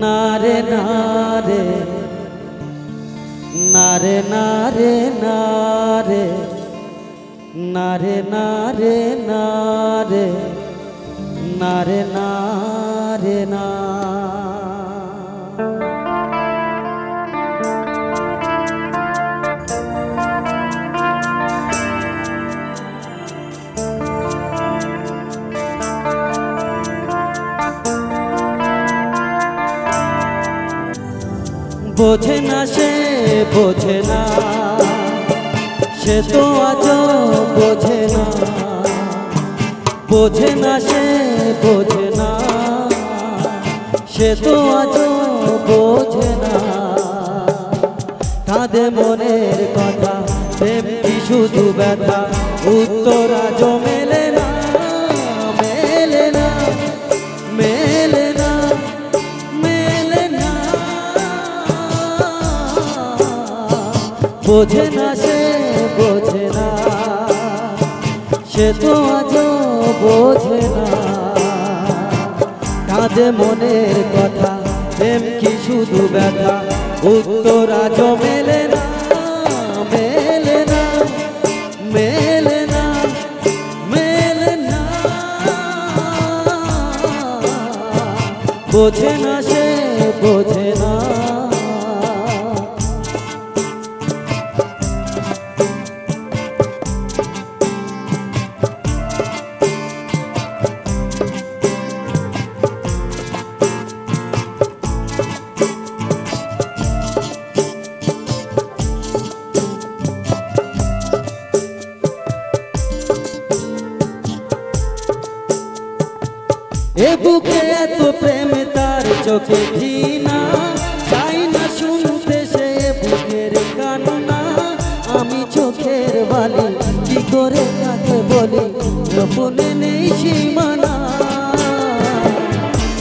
নারে নারে নারে নারে নারে নারে নারে নারে নারে নারে না বোঝে না সে বোঝে না সে তো আজও বোঝে না বোঝে না সে বোঝে না সে তো আজও বোঝে না কাঁদে মনের কথা প্রেম কি শুধু ব্যথা উত্তর আজও মেলে না মেলে না মেলে না মেলে না বোঝে না সে বোঝে না সে তো আজও বোঝে না কাঁদে মনের কথা প্রেম কি শুধু ব্যথা উত্তর আজও মেলে না মেলে না মেলে না মেলে না বোঝে না সে বোঝে না এ বুকে এত প্রেম তার চোখে ঘৃণা চাই না শুনতে সে বুকের কান্না আমি চোখের বালি কি করে কাকে বলি গোপনে নেই সীমানা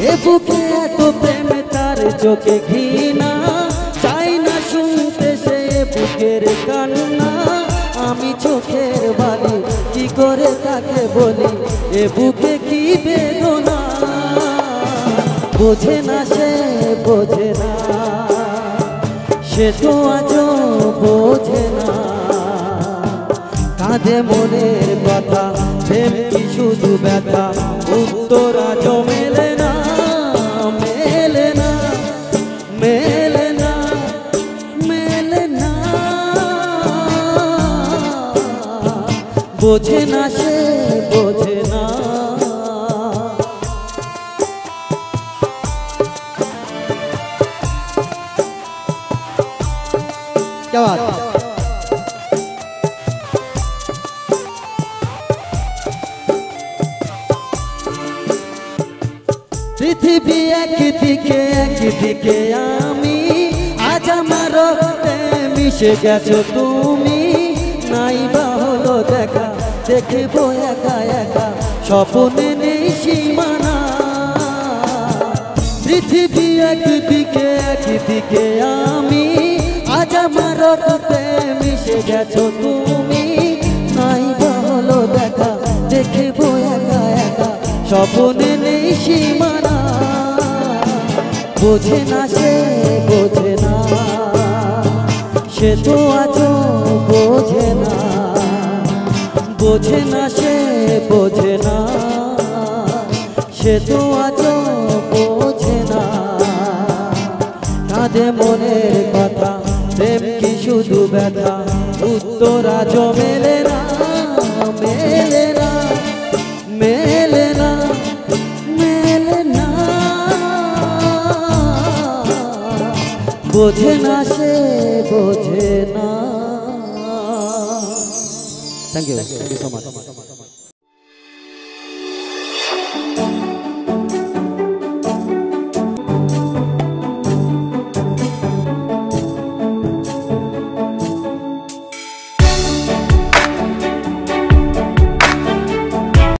এ বুকে এত প্রেম তার চোখে ঘৃণা চাই না শুনতে সে বুকের কান্না আমি চোখের বালি কি করে কাকে বলি এ বুকে কি বেদনা বোঝে না সে বোঝে না সে তো আজও বোঝে না কাঁদে মনের কথা প্রেম কি শুধু ব্যথা উত্তর আজও মেলে না মেলে না মেলে না মেলে না বোঝে না সে বোঝে না क्या बात পৃথিবী একদিকে একদিকে আমি আজ আমার রক্তে মিশে গেছো তুমি নাই বা হলো দেখা দেখবো একা একা স্বপ্নে নেই সীমানা পৃথিবী একদিকে একদিকে আমি আজ আমার রক্তে মিশে গেছো তুমি নাই বা হলো দেখা দেখবো একা একা স্বপ্নে নেই সীমানা বোঝে না সে বোঝে না সে তো আজও বোঝে না বোঝে না সে বোঝে না সে তো আজও বোঝে না কাঁদে মনের কথা প্রেম কি শুধু ব্যথা উত্তর আজও মেলে না মেলে না মেলে না মেলে না বোঝে না সে বোঝে না। Thank you so much.